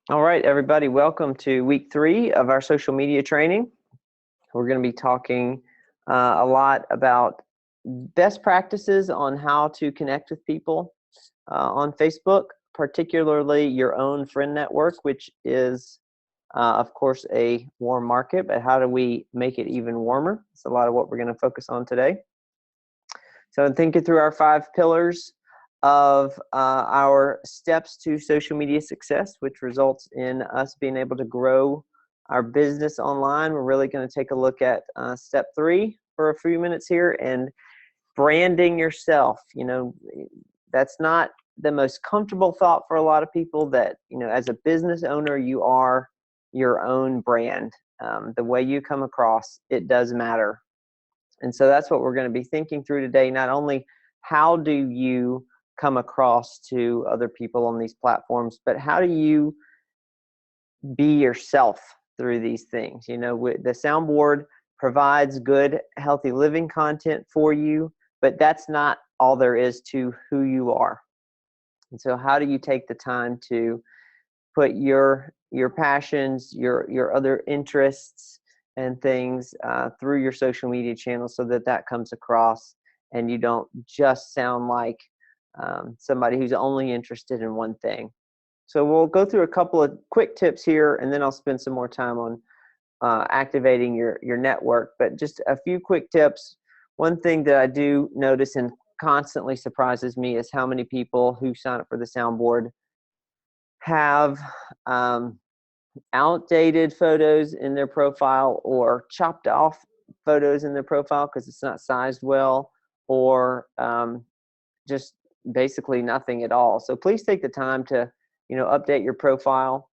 All right, everybody, welcome to week 3 of our social media training. We're going to be talking a lot about best practices on how to connect with people on Facebook, particularly your own friend network, which is, of course, a warm market, but how do we make it even warmer? It's a lot of what we're going to focus on today. So in thinking through our 5 pillars of our steps to social media success, which results in us being able to grow our business online, we're really going to take a look at step 3 for a few minutes here, and branding yourself. You know, that's not the most comfortable thought for a lot of people, that, you know, as a business owner, you are your own brand. The way you come across, it does matter. And so that's what we're going to be thinking through today. Not only how do you come across to other people on these platforms, but how do you be yourself through these things? You know, the soundboard provides good, healthy living content for you, but that's not all there is to who you are. And so how do you take the time to put your passions, your other interests and things through your social media channels, so that comes across and you don't just sound like somebody who's only interested in one thing. So we'll go through a couple of quick tips here, and then I'll spend some more time on activating your network. But just a few quick tips. One thing that I do notice and constantly surprises me is how many people who sign up for the soundboard have outdated photos in their profile, or chopped off photos in their profile because it's not sized well, or just basically nothing at all. So please take the time to, you know, update your profile.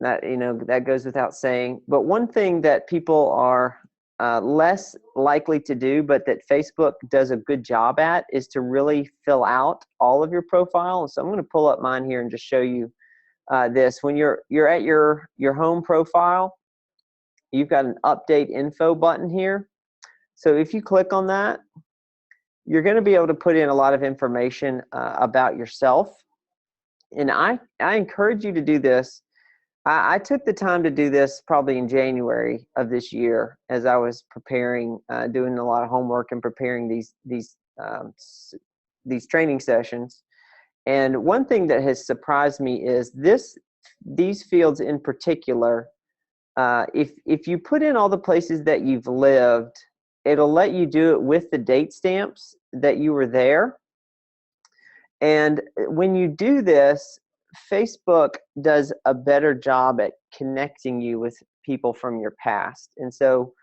That, you know, that goes without saying. But one thing that people are less likely to do, but that Facebook does a good job at, is to really fill out all of your profile. And so I'm going to pull up mine here and just show you this. When you're at your home profile, you've got an update info button here. So if you click on that, you're going to be able to put in a lot of information about yourself. And I encourage you to do this. I took the time to do this probably in January of this year, as I was preparing, doing a lot of homework and preparing these training sessions. And one thing that has surprised me is these fields in particular. If you put in all the places that you've lived, it'll let you do it with the date stamps that you were there. And when you do this, Facebook does a better job at connecting you with people from your past. And so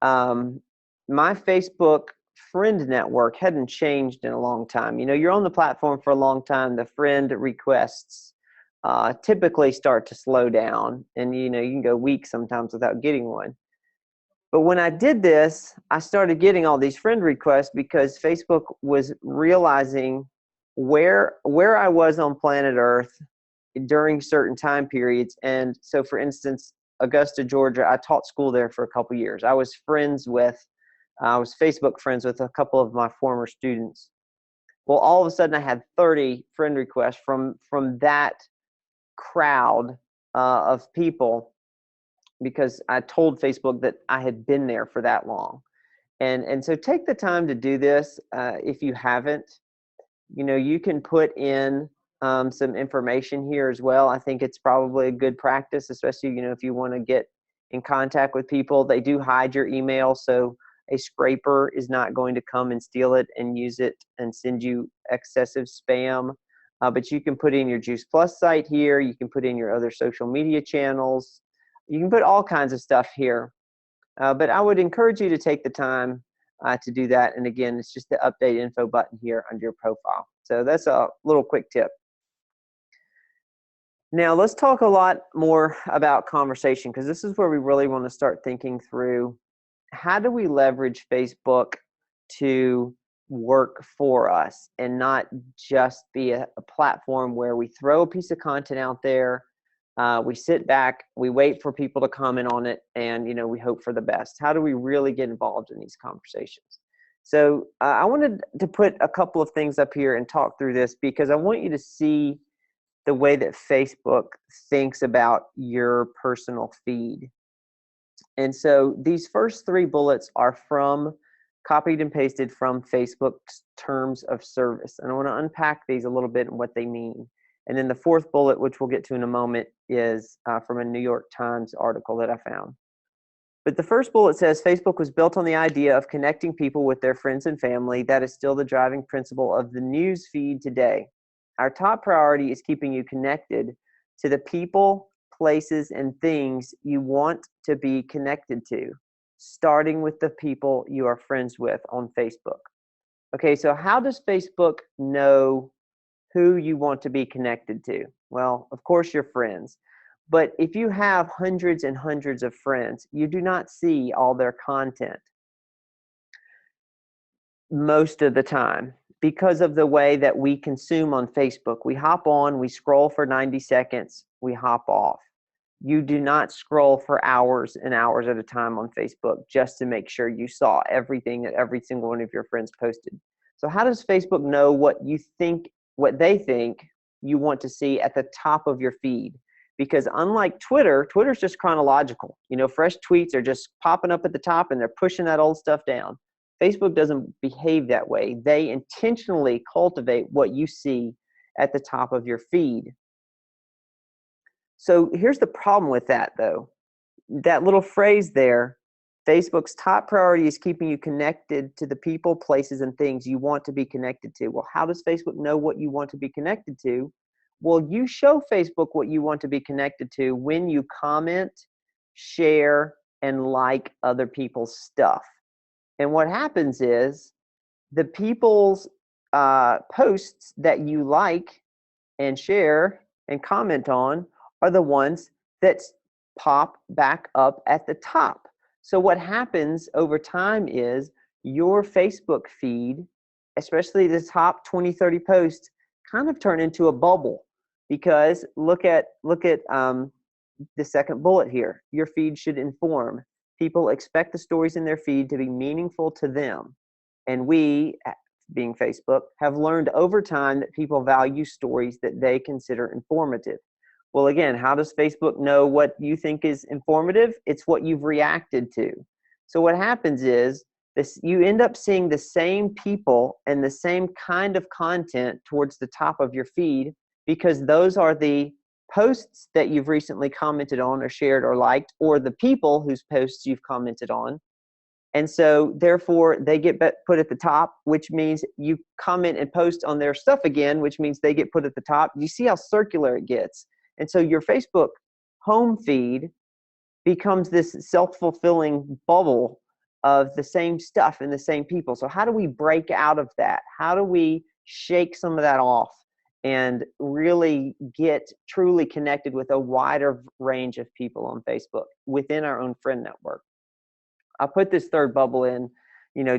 my Facebook friend network hadn't changed in a long time. You know, you're on the platform for a long time, the friend requests typically start to slow down, and you know, you can go weeks sometimes without getting one. But when I did this, I started getting all these friend requests because Facebook was realizing where I was on planet Earth during certain time periods. And so, for instance, Augusta, Georgia, I taught school there for a couple years. I was Facebook friends with a couple of my former students. Well, all of a sudden I had 30 friend requests from that crowd of people, because I told Facebook that I had been there for that long. And so take the time to do this. If you haven't, you know, you can put in some information here as well. I think it's probably a good practice, especially, you know, if you want to get in contact with people. They do hide your email, so a scraper is not going to come and steal it and use it and send you excessive spam. But you can put in your Juice Plus site here. You can put in your other social media channels. You can put all kinds of stuff here. But I would encourage you to take the time to do that. And again, it's just the update info button here under your profile. So that's a little quick tip. Now let's talk a lot more about conversation, because this is where we really want to start thinking through, how do we leverage Facebook to work for us and not just be a platform where we throw a piece of content out there, we sit back, we wait for people to comment on it, and, you know, we hope for the best. How do we really get involved in these conversations? So I wanted to put a couple of things up here and talk through this, because I want you to see the way that Facebook thinks about your personal feed. And so these first three bullets are copied and pasted from Facebook's terms of service. And I want to unpack these a little bit and what they mean. And then the fourth bullet, which we'll get to in a moment, is from a New York Times article that I found. But the first bullet says Facebook was built on the idea of connecting people with their friends and family. That is still the driving principle of the news feed today. Our top priority is keeping you connected to the people, places, and things you want to be connected to, starting with the people you are friends with on Facebook. Okay, so how does Facebook know who you want to be connected to? Well, of course, your friends. But if you have hundreds and hundreds of friends, you do not see all their content most of the time because of the way that we consume on Facebook. We hop on, we scroll for 90 seconds, we hop off. You do not scroll for hours and hours at a time on Facebook just to make sure you saw everything that every single one of your friends posted. So how does Facebook know what they think you want to see at the top of your feed? Because unlike Twitter's just chronological. Fresh tweets are just popping up at the top and they're pushing that old stuff down. Facebook doesn't behave that way. They intentionally cultivate what you see at the top of your feed. So here's the problem with that, though. That little phrase there, Facebook's top priority is keeping you connected to the people, places, and things you want to be connected to. Well, how does Facebook know what you want to be connected to? Well, you show Facebook what you want to be connected to when you comment, share, and like other people's stuff. And what happens is the people's posts that you like and share and comment on are the ones that pop back up at the top. So what happens over time is your Facebook feed, especially the top 20, 30 posts, kind of turn into a bubble. Because look at the second bullet here. Your feed should inform. People expect the stories in their feed to be meaningful to them. And we, being Facebook, have learned over time that people value stories that they consider informative. Well, again, how does Facebook know what you think is informative? It's what you've reacted to. So what happens is you end up seeing the same people and the same kind of content towards the top of your feed, because those are the posts that you've recently commented on or shared or liked, or the people whose posts you've commented on. And so therefore they get put at the top, which means you comment and post on their stuff again, which means they get put at the top. You see how circular it gets. And so your Facebook home feed becomes this self-fulfilling bubble of the same stuff and the same people. So how do we break out of that? How do we shake some of that off and really get truly connected with a wider range of people on Facebook within our own friend network? I'll put this third bubble in,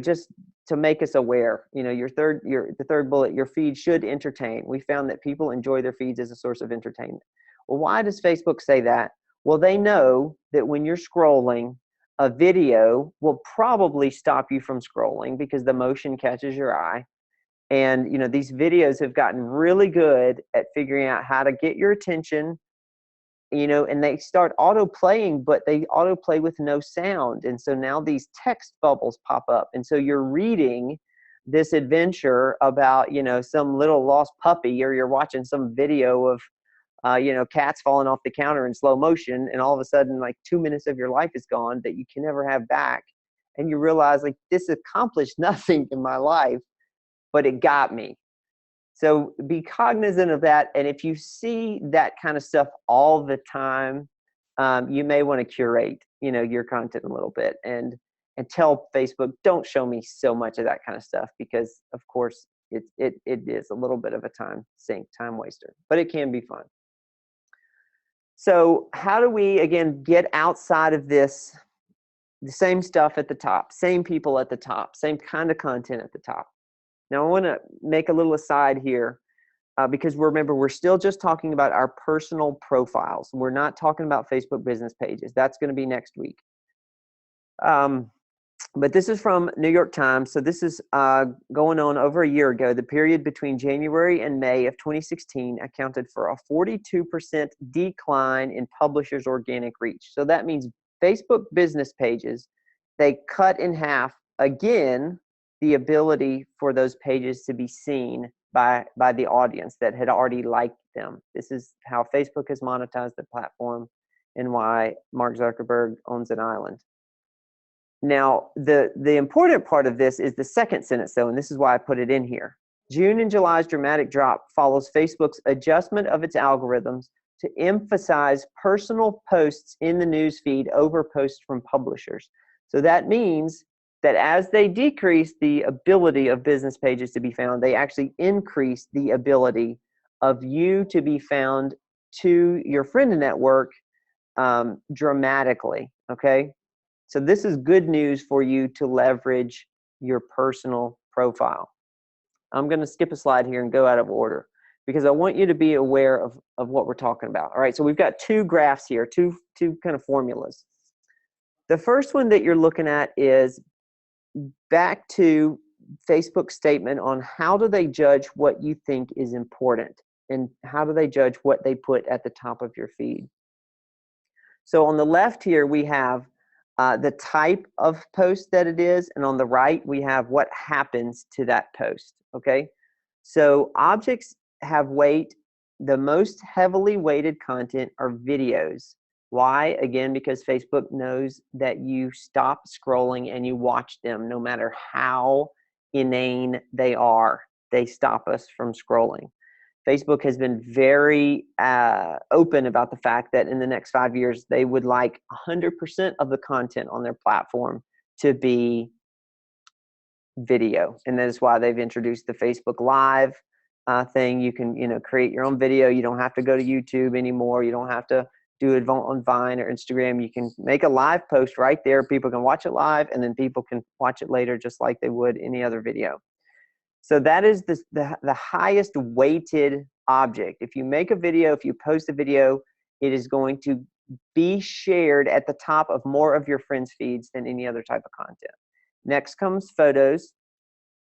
just to make us aware. The third bullet, your feed should entertain. We found that people enjoy their feeds as a source of entertainment. Well, why does Facebook say that? Well, they know that when you're scrolling, a video will probably stop you from scrolling because the motion catches your eye. And, these videos have gotten really good at figuring out how to get your attention, and they start auto-playing, but they auto-play with no sound. And so now these text bubbles pop up. And so you're reading this adventure about, some little lost puppy, or you're watching some video of, cats falling off the counter in slow motion. And all of a sudden, like 2 minutes of your life is gone that you can never have back. And you realize, like, this accomplished nothing in my life, but it got me. So be cognizant of that. And if you see that kind of stuff all the time, you may want to curate, your content a little bit and tell Facebook, don't show me so much of that kind of stuff, because of course it is a little bit of a time sink, time waster, but it can be fun. So how do we, again, get outside of this, the same stuff at the top, same people at the top, same kind of content at the top? Now I want to make a little aside here, because remember, we're still just talking about our personal profiles. We're not talking about Facebook business pages. That's going to be next week. But this is from New York Times. So this is going on over a year ago. The period between January and May of 2016 accounted for a 42% decline in publishers' organic reach. So that means Facebook business pages, they cut in half again the ability for those pages to be seen by the audience that had already liked them. This is how Facebook has monetized the platform and why Mark Zuckerberg owns an island. Now, the important part of this is the second sentence, though, and this is why I put it in here. June and July's dramatic drop follows Facebook's adjustment of its algorithms to emphasize personal posts in the news feed over posts from publishers. So that means that as they decrease the ability of business pages to be found, they actually increase the ability of you to be found to your friend network dramatically, okay? So this is good news for you to leverage your personal profile. I'm going to skip a slide here and go out of order because I want you to be aware of what we're talking about. All right, so we've got two graphs here, two kind of formulas. The first one that you're looking at is back to Facebook's statement on how do they judge what you think is important and how do they judge what they put at the top of your feed. So on the left here, we have the type of post that it is, and on the right, we have what happens to that post, okay? So objects have weight. The most heavily weighted content are videos. Why? Again, because Facebook knows that you stop scrolling and you watch them no matter how inane they are. They stop us from scrolling. Facebook has been very open about the fact that in the next 5 years, they would like 100% of the content on their platform to be video. And that is why they've introduced the Facebook Live thing. You can, create your own video. You don't have to go to YouTube anymore. You don't have to do it on Vine or Instagram. You can make a live post right there. People can watch it live, and then people can watch it later just like they would any other video. So that is the highest weighted object. If you make a video, if you post a video, it is going to be shared at the top of more of your friends' feeds than any other type of content. Next comes photos,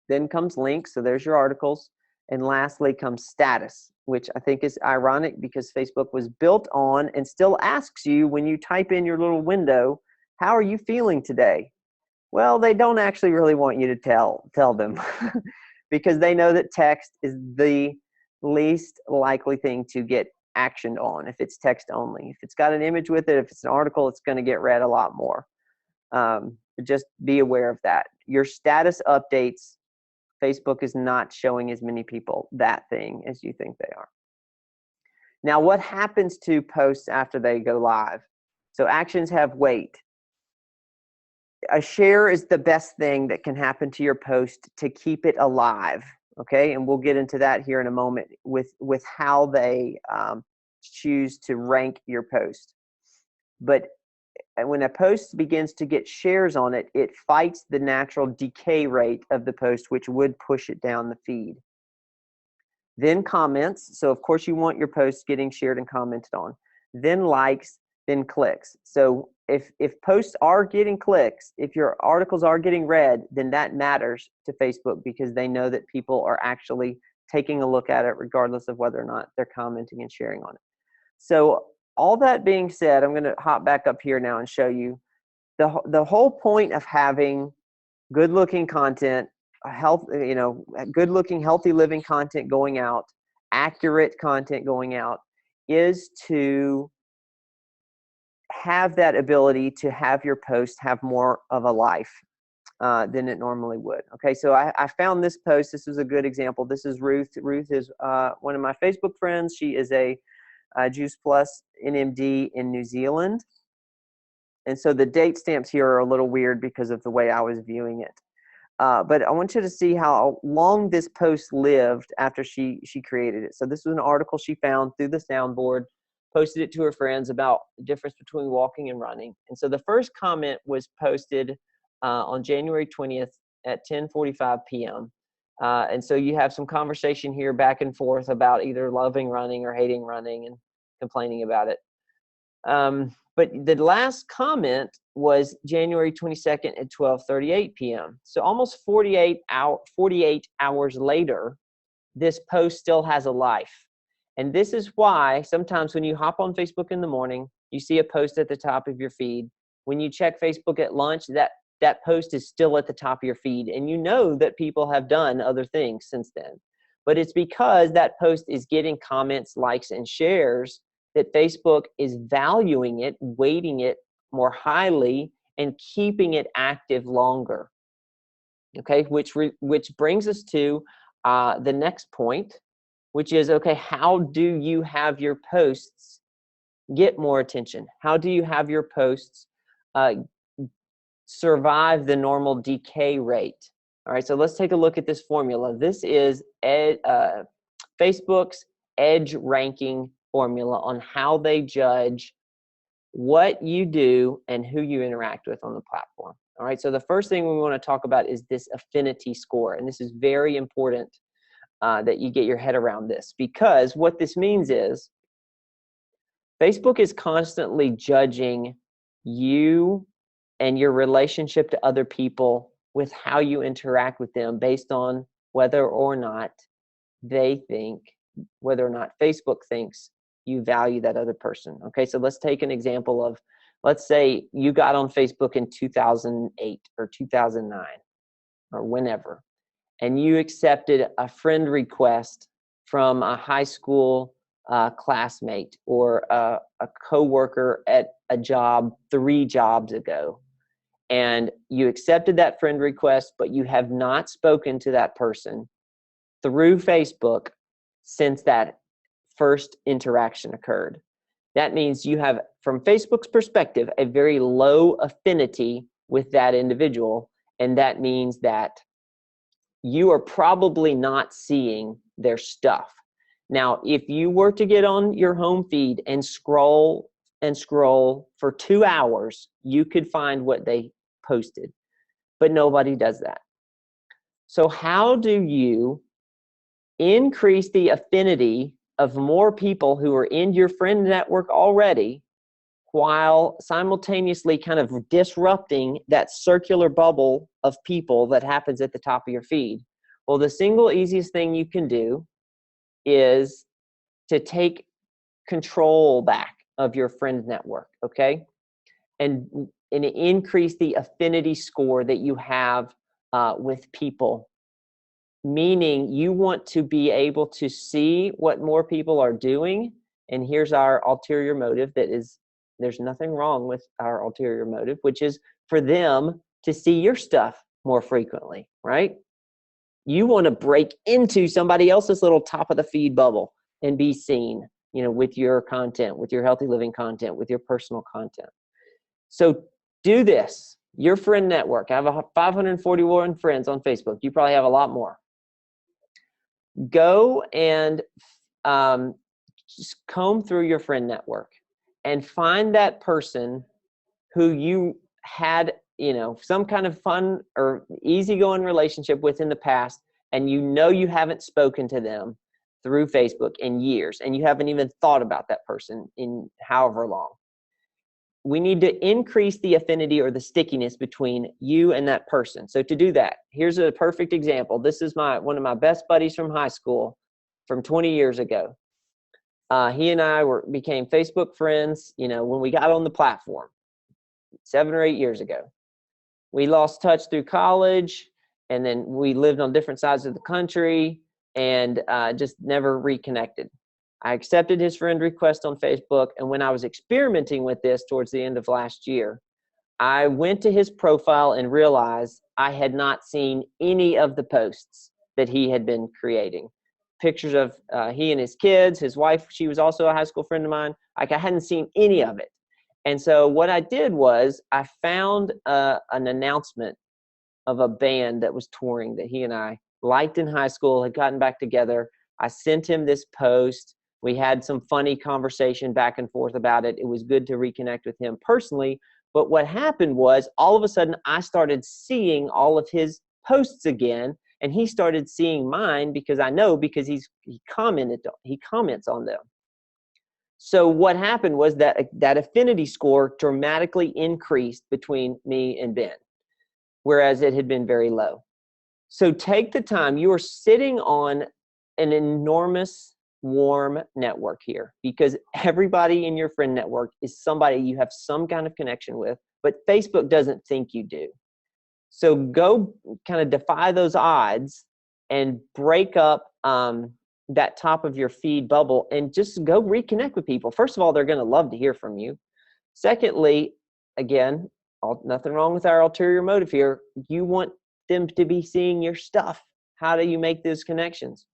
then comes links, so there's your articles, and lastly comes status, which I think is ironic because Facebook was built on and still asks you when you type in your little window, how are you feeling today? Well, they don't actually really want you to tell them because they know that text is the least likely thing to get actioned on if it's text only. If it's got an image with it, if it's an article, it's going to get read a lot more. Just be aware of that. Your status updates, Facebook is not showing as many people that thing as you think they are. Now, what happens to posts after they go live? So actions have weight. A share is the best thing that can happen to your post to keep it alive, okay? And we'll get into that here in a moment with how they choose to rank your post. But when a post begins to get shares on it, it fights the natural decay rate of the post, which would push it down the feed. Then comments. So, of course, you want your posts getting shared and commented on. Then likes, then clicks. So if posts are getting clicks, if your articles are getting read, then that matters to Facebook because they know that people are actually taking a look at it regardless of whether or not they're commenting and sharing on it. So all that being said, I'm going to hop back up here now and show you the whole point of having good-looking content, good-looking, healthy living content going out, accurate content going out, is to have that ability to have your post have more of a life than it normally would. Okay, so I found this post. This is a good example. This is Ruth. Ruth is one of my Facebook friends. She is a Juice Plus NMD in New Zealand. And so the date stamps here are a little weird because of the way I was viewing it. But I want you to see how long this post lived after she created it. So this was an article she found through the soundboard, posted it to her friends about the difference between walking and running. And so the first comment was posted on January 20th at 10:45 p.m. And so you have some conversation here back and forth about either loving running or hating running and complaining about it. But the last comment was January 22nd at 12:38 p.m. So almost 48 hours later, this post still has a life. And this is why sometimes when you hop on Facebook in the morning, you see a post at the top of your feed. When you check Facebook at lunch, that post is still at the top of your feed. And you know that people have done other things since then. But it's because that post is getting comments, likes, and shares that Facebook is valuing it, weighting it more highly, and keeping it active longer. Okay, which brings us to the next point, which is, okay, how do you have your posts get more attention? How do you have your posts survive the normal decay rate? All right, so let's take a look at this formula. This is Facebook's edge ranking formula on how they judge what you do and who you interact with on the platform. All right, so the first thing we want to talk about is this affinity score, and this is very important that you get your head around this, because what this means is Facebook is constantly judging you and your relationship to other people with how you interact with them based on whether or not Facebook thinks you value that other person. Okay, so let's take an example of, let's say you got on Facebook in 2008 or 2009 or whenever, and you accepted a friend request from a high school classmate or a coworker at a job 3 jobs ago. And you accepted that friend request, but you have not spoken to that person through Facebook since that first interaction occurred. That means you have, from Facebook's perspective, a very low affinity with that individual, and that means that you are probably not seeing their stuff. Now, if you were to get on your home feed and scroll for 2 hours, you could find what they posted, but nobody does that. So how do you increase the affinity of more people who are in your friend network already, while simultaneously kind of disrupting that circular bubble of people that happens at the top of your feed? Well, the single easiest thing you can do is to take control back of your friend network, okay? And increase the affinity score that you have with people. Meaning you want to be able to see what more people are doing. And here's our ulterior motive there's nothing wrong with our ulterior motive, which is for them to see your stuff more frequently, right? You want to break into somebody else's little top of the feed bubble and be seen, with your content, with your healthy living content, with your personal content. So do this. Your friend network. I have 541 friends on Facebook. You probably have a lot more. Go and just comb through your friend network and find that person who you had, some kind of fun or easygoing relationship with in the past, and you haven't spoken to them through Facebook in years, and you haven't even thought about that person in however long. We need to increase the affinity or the stickiness between you and that person. So to do that, here's a perfect example. This is one of my best buddies from high school from 20 years ago. He and I became Facebook friends, when we got on the platform 7 or 8 years ago. We lost touch through college, and then we lived on different sides of the country and just never reconnected. I accepted his friend request on Facebook, and when I was experimenting with this towards the end of last year, I went to his profile and realized I had not seen any of the posts that he had been creating. Pictures of he and his kids, his wife, she was also a high school friend of mine. I hadn't seen any of it. And so what I did was I found an announcement of a band that was touring that he and I liked in high school, had gotten back together. I sent him this post. We had some funny conversation back and forth about it. It was good to reconnect with him personally. But what happened was, all of a sudden, I started seeing all of his posts again, and he started seeing mine because he comments on them. So what happened was that that affinity score dramatically increased between me and Ben, whereas it had been very low. So take the time. You are sitting on an enormous warm network here, because everybody in your friend network is somebody you have some kind of connection with, but Facebook doesn't think you do. So go kind of defy those odds and break up that top of your feed bubble and just go reconnect with people. First of all, they're going to love to hear from you. Secondly, again, nothing wrong with our ulterior motive here. You want them to be seeing your stuff. How do you make those connections?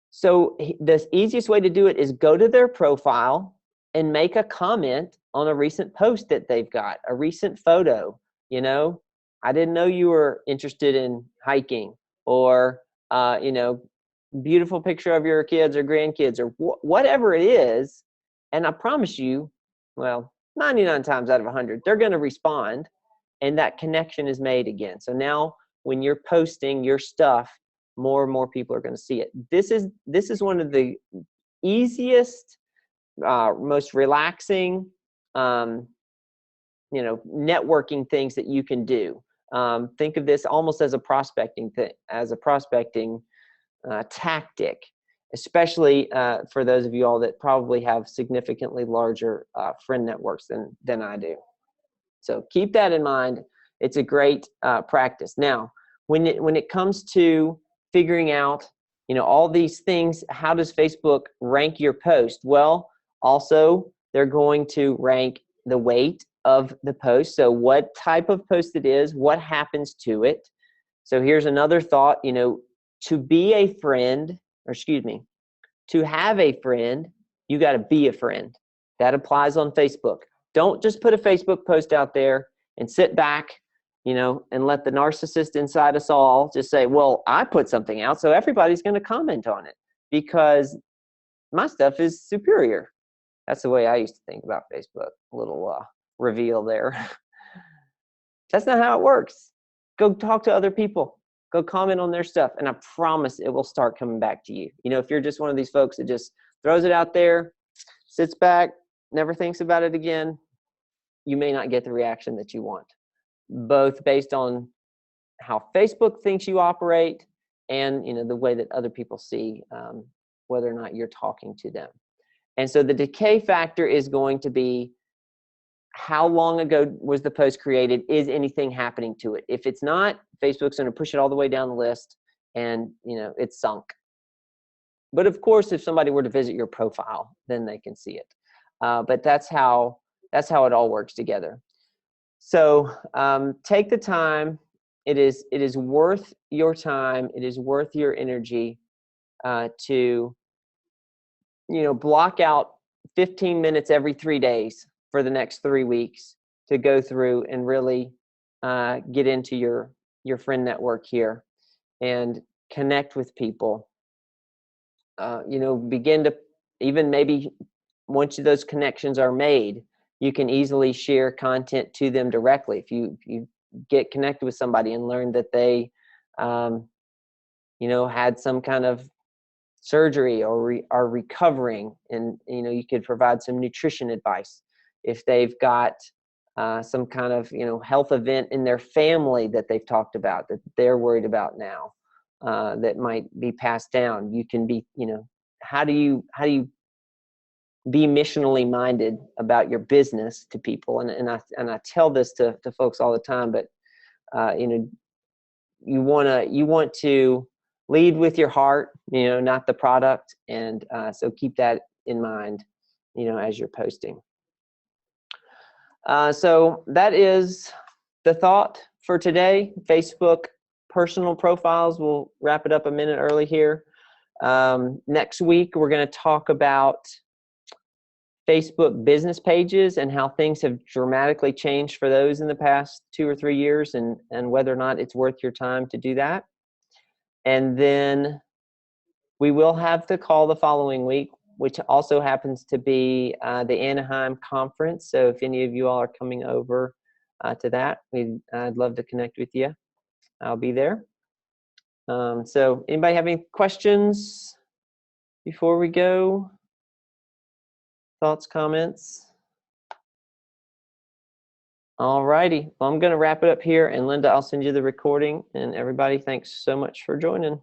So the easiest way to do it is go to their profile and make a comment on a recent post that they've got, a recent photo. You know, I didn't know you were interested in hiking, or, you know, beautiful picture of your kids or grandkids, or whatever it is. And I promise you, well, 99 times out of 100, they're going to respond, and that connection is made again. So now when you're posting your stuff, more and more people are going to see it. This is one of the easiest, most relaxing, you know, networking things that you can do. Think of this almost as a prospecting thing, as a prospecting tactic, especially for those of you all that probably have significantly larger friend networks than I do. So keep that in mind. It's a great practice. Now, when it comes to figuring out, you know, all these things, how does Facebook rank your post? Well, also they're going to rank the weight of the post. So what type of post it is, what happens to it. So here's another thought, you know, to be a friend, or excuse me, to have a friend, you got to be a friend. That applies on Facebook. Don't just put a Facebook post out there and sit back, you know, and let the narcissist inside us all just say, well, I put something out, so everybody's going to comment on it because my stuff is superior. That's the way I used to think about Facebook. A little reveal there. That's not how it works. Go talk to other people. Go comment on their stuff, and I promise it will start coming back to you. You know, if you're just one of these folks that just throws it out there, sits back, never thinks about it again, you may not get the reaction that you want, both based on how Facebook thinks you operate and, you know, the way that other people see whether or not you're talking to them. And so the decay factor is going to be, how long ago was the post created? Is anything happening to it? If it's not, Facebook's going to push it all the way down the list, and, you know, it's sunk. But of course, if somebody were to visit your profile, then they can see it. But that's how it all works together. So take the time. It is worth your time. It is worth your energy to, you know, block out 15 minutes every 3 days for the next 3 weeks to go through and really get into your friend network here and connect with people. You know, begin to, even maybe once those connections are made, you can easily share content to them directly. If you get connected with somebody and learn that they, you know, had some kind of surgery or are recovering, and, you know, you could provide some nutrition advice. If they've got some kind of, you know, health event in their family that they've talked about, that they're worried about now, that might be passed down, you can be, you know, how do you be missionally minded about your business to people? And I tell this to folks all the time, but you know, you want to lead with your heart, you know, not the product. And so keep that in mind, you know, as you're posting. So that is the thought for today. Facebook personal profiles. We'll wrap it up a minute early here. Next week, we're going to talk about Facebook business pages and how things have dramatically changed for those in the past 2 or 3 years, and whether or not it's worth your time to do that. And then we will have the call the following week, which also happens to be the Anaheim conference. So if any of you all are coming over to that, I'd love to connect with you. I'll be there. So anybody have any questions before we go? thoughts, comments? All righty. Well, I'm going to wrap it up here, and Linda, I'll send you the recording. And everybody, thanks so much for joining.